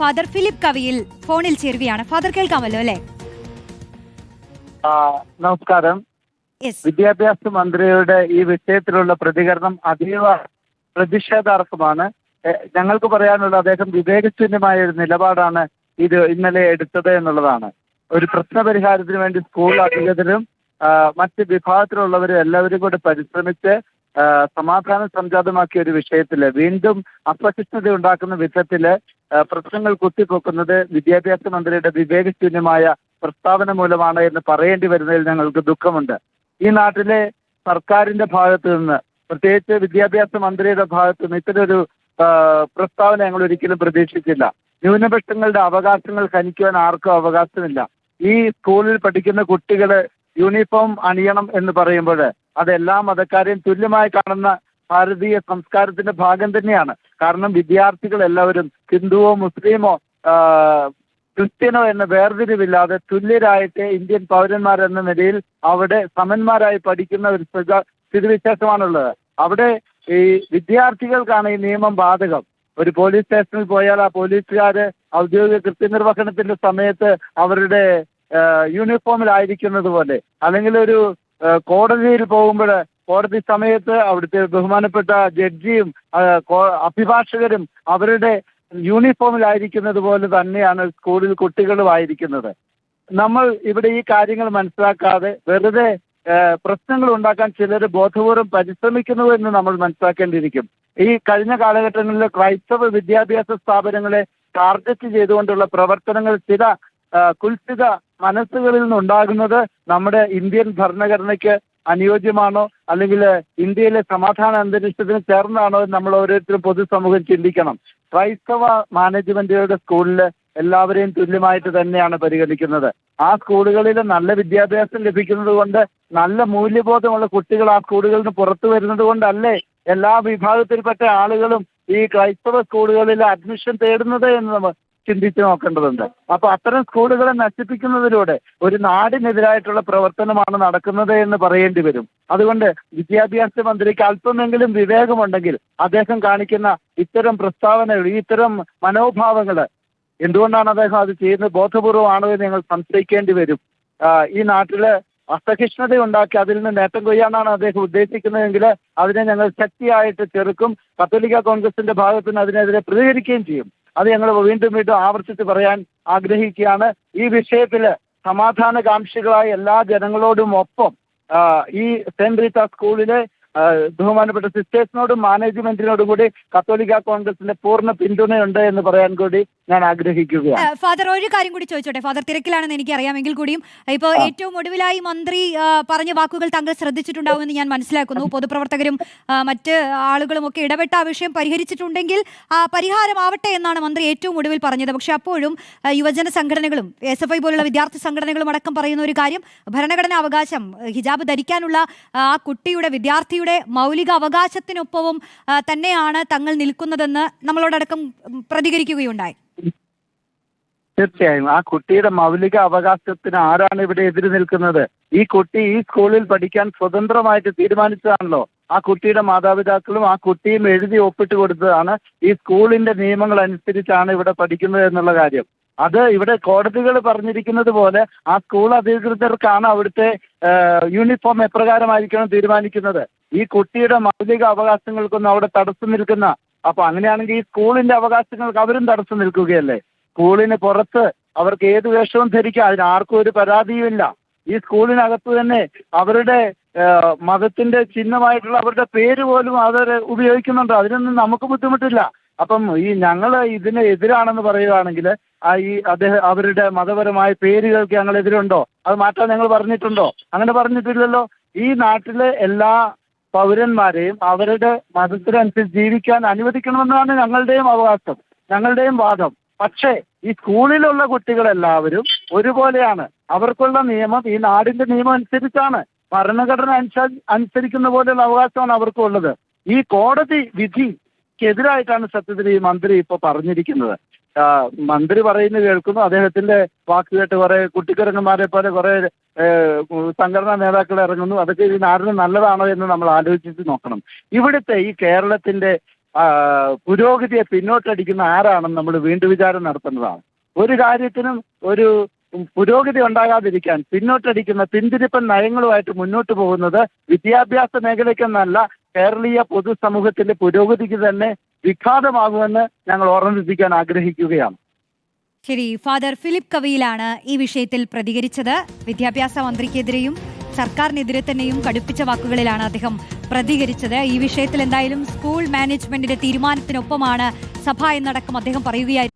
Father Philip കവിയിൽ ഫോണിൽ ചേരുകയാണ്. Father കേൾക്കാമല്ലോ അല്ലേ? നമസ്കാരം. വിദ്യാഭ്യാസ മന്ത്രിയുടെ ഈ വിഷയത്തിലുള്ള പ്രതികരണം അതീവ പ്രതിഷേധാർഹമാണ്. ഞങ്ങൾക്ക് പറയാനുള്ള അദ്ദേഹം വിവേകശൂന്യമായ ഒരു നിലപാടാണ് ഇത് ഇന്നലെ എടുത്തത് എന്നുള്ളതാണ്. ഒരു പ്രശ്നപരിഹാരത്തിന് വേണ്ടി സ്കൂൾ അധികൃതരും മറ്റ് വിഭാഗത്തിലുള്ളവരും എല്ലാവരും കൂടി പരിശ്രമിച്ച് സമാധാനം സംജാതമാക്കിയ ഒരു വിഷയത്തില് വീണ്ടും അസഹിഷ്ണുത ഉണ്ടാക്കുന്ന വിധത്തില് പ്രശ്നങ്ങൾ കുത്തിപ്പൊക്കുന്നത് വിദ്യാഭ്യാസ മന്ത്രിയുടെ വിവേകശൂന്യമായ പ്രസ്താവന മൂലമാണ് എന്ന് പറയേണ്ടി വരുന്നതിൽ ഞങ്ങൾക്ക് ദുഃഖമുണ്ട്. ഈ നാട്ടിലെ സർക്കാരിന്റെ ഭാഗത്ത് നിന്ന്, പ്രത്യേകിച്ച് വിദ്യാഭ്യാസ മന്ത്രിയുടെ ഭാഗത്ത് നിന്ന് ഇത്തരൊരു പ്രസ്താവന ഞങ്ങൾ ഒരിക്കലും പ്രതീക്ഷിച്ചില്ല. ന്യൂനപക്ഷങ്ങളുടെ അവകാശങ്ങൾ ഹനിക്കുവാൻ ആർക്കും അവകാശമില്ല. ഈ സ്കൂളിൽ പഠിക്കുന്ന കുട്ടികള് യൂണിഫോം അണിയണം എന്ന് പറയുമ്പോൾ അതെല്ലാ മതക്കാരെയും തുല്യമായി കാണുന്ന ഭാരതീയ സംസ്കാരത്തിന്റെ ഭാഗം തന്നെയാണ്. കാരണം വിദ്യാർത്ഥികൾ എല്ലാവരും ഹിന്ദുവോ മുസ്ലിമോ ക്രിസ്ത്യനോ എന്ന വേർതിരിവില്ലാതെ തുല്യരായിട്ട് ഇന്ത്യൻ പൗരന്മാരെന്ന നിലയിൽ അവിടെ സമന്മാരായി പഠിക്കുന്ന ഒരു സ്ഥിതിവിശേഷമാണുള്ളത്. അവിടെ ഈ വിദ്യാർത്ഥികൾക്കാണ് ഈ നിയമം ബാധകം. ഒരു പോലീസ് സ്റ്റേഷനിൽ പോയാൽ ആ പോലീസുകാര് ഔദ്യോഗിക കൃത്യനിർവഹണത്തിന്റെ സമയത്ത് അവരുടെ യൂണിഫോമിലായിരിക്കുന്നത് പോലെ, അല്ലെങ്കിൽ ഒരു കോടതിയിൽ പോകുമ്പോൾ കോടതി സമയത്ത് അവിടുത്തെ ബഹുമാനപ്പെട്ട ജഡ്ജിയും അഭിഭാഷകരും അവരുടെ യൂണിഫോമിലായിരിക്കുന്നത് പോലെ തന്നെയാണ് സ്കൂളിൽ കുട്ടികളുമായിരിക്കുന്നത്. നമ്മൾ ഇവിടെ ഈ കാര്യങ്ങൾ മനസ്സിലാക്കാതെ വെറുതെ പ്രശ്നങ്ങൾ ഉണ്ടാക്കാൻ ചിലർ ബോധപൂർവം പരിശ്രമിക്കുന്നു എന്ന് നമ്മൾ മനസ്സിലാക്കേണ്ടിയിരിക്കും. ഈ കഴിഞ്ഞ കാലഘട്ടങ്ങളിൽ ക്രൈസ്തവ വിദ്യാഭ്യാസ സ്ഥാപനങ്ങളെ ടാർഗറ്റ് ചെയ്തുകൊണ്ടുള്ള പ്രവർത്തനങ്ങൾ ചില കുൽസിത മനസ്സുകളിൽ നിന്നുണ്ടാകുന്നത് നമ്മുടെ ഇന്ത്യൻ ഭരണഘടനയ്ക്ക് അനുയോജ്യമാണോ, അല്ലെങ്കിൽ ഇന്ത്യയിലെ സമാധാന അന്തരീക്ഷത്തിന് ചേർന്നാണോ എന്ന് നമ്മൾ ഓരോരുത്തരും പൊതുസമൂഹം ചിന്തിക്കണം. ക്രൈസ്തവ മാനേജ്മെന്റുകളുടെ സ്കൂളിൽ എല്ലാവരെയും തുല്യമായിട്ട് തന്നെയാണ് പരിഗണിക്കുന്നത്. ആ സ്കൂളുകളിൽ നല്ല വിദ്യാഭ്യാസം ലഭിക്കുന്നത് കൊണ്ട്, നല്ല മൂല്യബോധമുള്ള കുട്ടികൾ ആ സ്കൂളുകളിൽ നിന്ന് പുറത്തു വരുന്നത് കൊണ്ടല്ലേ എല്ലാ വിഭാഗത്തിൽപ്പെട്ട ആളുകളും ഈ ക്രൈസ്തവ സ്കൂളുകളിൽ അഡ്മിഷൻ തേടുന്നത് എന്ന് നമ്മൾ ചിന്തിച്ചു നോക്കേണ്ടതുണ്ട്. അപ്പൊ അത്തരം സ്കൂളുകളെ നശിപ്പിക്കുന്നതിലൂടെ ഒരു നാടിനെതിരായിട്ടുള്ള പ്രവർത്തനമാണ് നടക്കുന്നത് എന്ന് പറയേണ്ടി വരും. അതുകൊണ്ട് വിദ്യാഭ്യാസ മന്ത്രിക്ക് അല്പമെങ്കിലും വിവേകമുണ്ടെങ്കിൽ അദ്ദേഹം കാണിക്കുന്ന ഇത്തരം പ്രസ്താവനകൾ, ഇത്തരം മനോഭാവങ്ങൾ എന്തുകൊണ്ടാണ് അദ്ദേഹം അത് ചെയ്യുന്നത്, ബോധപൂർവമാണോ എന്ന് ഞങ്ങൾ സംശയിക്കേണ്ടി വരും. ഈ നാട്ടില് അസഹിഷ്ണുത ഉണ്ടാക്കി അതിൽ നിന്ന് നേട്ടം കൊയ്യാനാണ് അദ്ദേഹം ഉദ്ദേശിക്കുന്നതെങ്കിൽ അതിനെ ഞങ്ങൾ ശക്തിയായിട്ട് ചെറുക്കും. കത്തോലിക്ക കോൺഗ്രസിന്റെ ഭാഗത്ത് നിന്ന് അതിനെതിരെ പ്രതികരിക്കുകയും ചെയ്യും. അത് ഞങ്ങൾ വീണ്ടും ആവർത്തിച്ച് പറയാൻ ആഗ്രഹിക്കുകയാണ്. ഈ വിഷയത്തില് സമാധാനകാംക്ഷികളായ എല്ലാ ജനങ്ങളോടും ഒപ്പം ഈ സെന്റ് റീത്ത സ്കൂളിലെ ബഹുമാനപ്പെട്ട സിസ്റ്റേഴ്സിനോടും മാനേജ്മെന്റിനോടും കൂടി കത്തോലിക്ക കോൺഗ്രസിന്റെ പൂർണ്ണ പിന്തുണയുണ്ട് എന്ന് പറയാൻ കൂടി ഞാൻ ആഗ്രഹിക്കുകയാണ്. ഫാദർ, ഒരു കാര്യം കൂടി ചോദിച്ചോട്ടെ. ഫാദർ തിരക്കിലാണെന്ന് എനിക്ക് അറിയാമെങ്കിൽ കൂടിയും ഇപ്പോൾ ഏറ്റവും ഒടുവിലായി മന്ത്രി പറഞ്ഞ വാക്കുകൾ താങ്കൾ ശ്രദ്ധിച്ചിട്ടുണ്ടാവുമെന്ന് ഞാൻ മനസ്സിലാക്കുന്നു. പൊതുപ്രവർത്തകരും മറ്റ് ആളുകളും ഒക്കെ ഇടപെട്ട ആ വിഷയം പരിഹരിച്ചിട്ടുണ്ടെങ്കിൽ പരിഹാരമാവട്ടെ എന്നാണ് മന്ത്രി ഏറ്റവും ഒടുവിൽ പറഞ്ഞത്. പക്ഷെ അപ്പോഴും യുവജന സംഘടനകളും SFI പോലുള്ള വിദ്യാർത്ഥി സംഘടനകളും അടക്കം പറയുന്ന ഒരു കാര്യം, ഭരണഘടനാ അവകാശം ഹിജാബ് ധരിക്കാനുള്ള ആ കുട്ടിയുടെ വിദ്യാർത്ഥിയുടെ മൗലിക അവകാശത്തിനൊപ്പവും തന്നെയാണ് തങ്ങൾ നിൽക്കുന്നതെന്ന് നമ്മളോടക്കം പ്രതികരിക്കുകയുണ്ടായി. തീർച്ചയായും ആ കുട്ടിയുടെ മൗലിക അവകാശത്തിന് ആരാണ് ഇവിടെ എതിര് നിൽക്കുന്നത്? ഈ കുട്ടി ഈ സ്കൂളിൽ പഠിക്കാൻ സ്വതന്ത്രമായിട്ട് തീരുമാനിച്ചതാണല്ലോ. ആ കുട്ടിയുടെ മാതാപിതാക്കളും ആ കുട്ടിയും എഴുതി ഒപ്പിട്ട് കൊടുത്തതാണ്. ഈ സ്കൂളിന്റെ നിയമങ്ങൾ അനുസരിച്ചാണ് ഇവിടെ പഠിക്കുന്നത് എന്നുള്ള കാര്യം. അത് ഇവിടെ കോടതികൾ പറഞ്ഞിരിക്കുന്നത് പോലെ ആ സ്കൂൾ അധികൃതർക്കാണ് അവിടുത്തെ യൂണിഫോം എപ്രകാരമായിരിക്കണം തീരുമാനിക്കുന്നത്. ഈ കുട്ടിയുടെ മൗലിക അവകാശങ്ങൾക്കൊന്നും അവിടെ തടസ്സം നിൽക്കുന്ന, അപ്പൊ അങ്ങനെയാണെങ്കിൽ ഈ സ്കൂളിന്റെ അവകാശങ്ങൾക്ക് അവരും തടസ്സം നിൽക്കുകയല്ലേ? സ്കൂളിന് പുറത്ത് അവർക്ക് ഏത് വേഷവും ധരിക്കാം, അതിനാർക്കും ഒരു പരാതിയുമില്ല. ഈ സ്കൂളിനകത്ത് തന്നെ അവരുടെ മതത്തിന്റെ ചിഹ്നമായിട്ടുള്ള അവരുടെ പേര് പോലും അവർ ഉപയോഗിക്കുന്നുണ്ട്. അതിനൊന്നും നമുക്ക് ബുദ്ധിമുട്ടില്ല. അപ്പം ഈ ഞങ്ങൾ ഇതിന് എതിരാണെന്ന് പറയുകയാണെങ്കിൽ അവരുടെ മതപരമായ പേരുകൾക്ക് ഞങ്ങൾ എതിരുണ്ടോ? അത് മാറ്റാൻ ഞങ്ങൾ പറഞ്ഞിട്ടുണ്ടോ? അങ്ങനെ പറഞ്ഞിട്ടില്ലല്ലോ. ഈ നാട്ടിലെ എല്ലാ പൗരന്മാരെയും അവരുടെ മതത്തിനനുസരിച്ച് ജീവിക്കാൻ അനുവദിക്കണമെന്നാണ് ഞങ്ങളുടെയും അവകാശം, ഞങ്ങളുടെയും വാദം. പക്ഷേ ഈ സ്കൂളിലുള്ള കുട്ടികളെല്ലാവരും ഒരുപോലെയാണ്. അവർക്കുള്ള നിയമം ഈ നാടിന്റെ നിയമം അനുസരിച്ചാണ്. ഭരണഘടന അനുസരിക്കുന്ന പോലെയുള്ള അവകാശമാണ് അവർക്കുള്ളത്. ഈ കോടതി വിധിക്കെതിരായിട്ടാണ് സത്യത്തിൽ ഈ മന്ത്രി ഇപ്പോൾ പറഞ്ഞിരിക്കുന്നത്. മന്ത്രി പറയുന്നത് കേൾക്കുന്നു, അദ്ദേഹത്തിന്റെ വാക്ക് കേട്ട് കുറെ കുട്ടിക്കിറങ്ങന്മാരെ പോലെ കുറെ സംഘടനാ നേതാക്കൾ ഇറങ്ങുന്നു. അതൊക്കെ ഈ നാടിന് നല്ലതാണോ എന്ന് നമ്മൾ ആലോചിച്ച് നോക്കണം. ഇവിടുത്തെ ഈ കേരളത്തിന്റെ പുരോഗതിയെ പിന്നോട്ടടിക്കുന്ന ആരാണെന്ന് നമ്മൾ വീണ്ടും വിചാരം നടത്തേണ്ടതാണ്. ഒരു കാര്യത്തിനും ഒരു പുരോഗതി ഉണ്ടാകാതിരിക്കാൻ പിന്നോട്ടടിക്കുന്ന പിന്തിരിപ്പൻ നയങ്ങളുമായിട്ട് മുന്നോട്ട് പോകുന്നത് വിദ്യാഭ്യാസ മേഖലയ്ക്കെന്നല്ല, കേരളീയ പൊതുസമൂഹത്തിന്റെ പുരോഗതിക്ക് തന്നെ വിഘാതമാകുമെന്ന് ഞങ്ങൾ ഓർമ്മിപ്പിക്കാൻ ആഗ്രഹിക്കുകയാണ്. ശരി, ഫാദർ ഫിലിപ്പ് കവിയിലാണ് ഈ വിഷയത്തിൽ പ്രതികരിച്ചത്. വിദ്യാഭ്യാസ മന്ത്രിക്കെതിരെയും സർക്കാരിനെതിരെ തന്നെയും കടുപ്പിച്ച വാക്കുകളിലാണ് അദ്ദേഹം പ്രതികരിച്ചത്. ഈ വിഷയത്തിൽ എന്തായാലും സ്കൂൾ മാനേജ്മെന്റിന്റെ തീരുമാനത്തിനൊപ്പമാണ് സഭ എന്നടക്കം അദ്ദേഹം പറയുകയായിരുന്നു.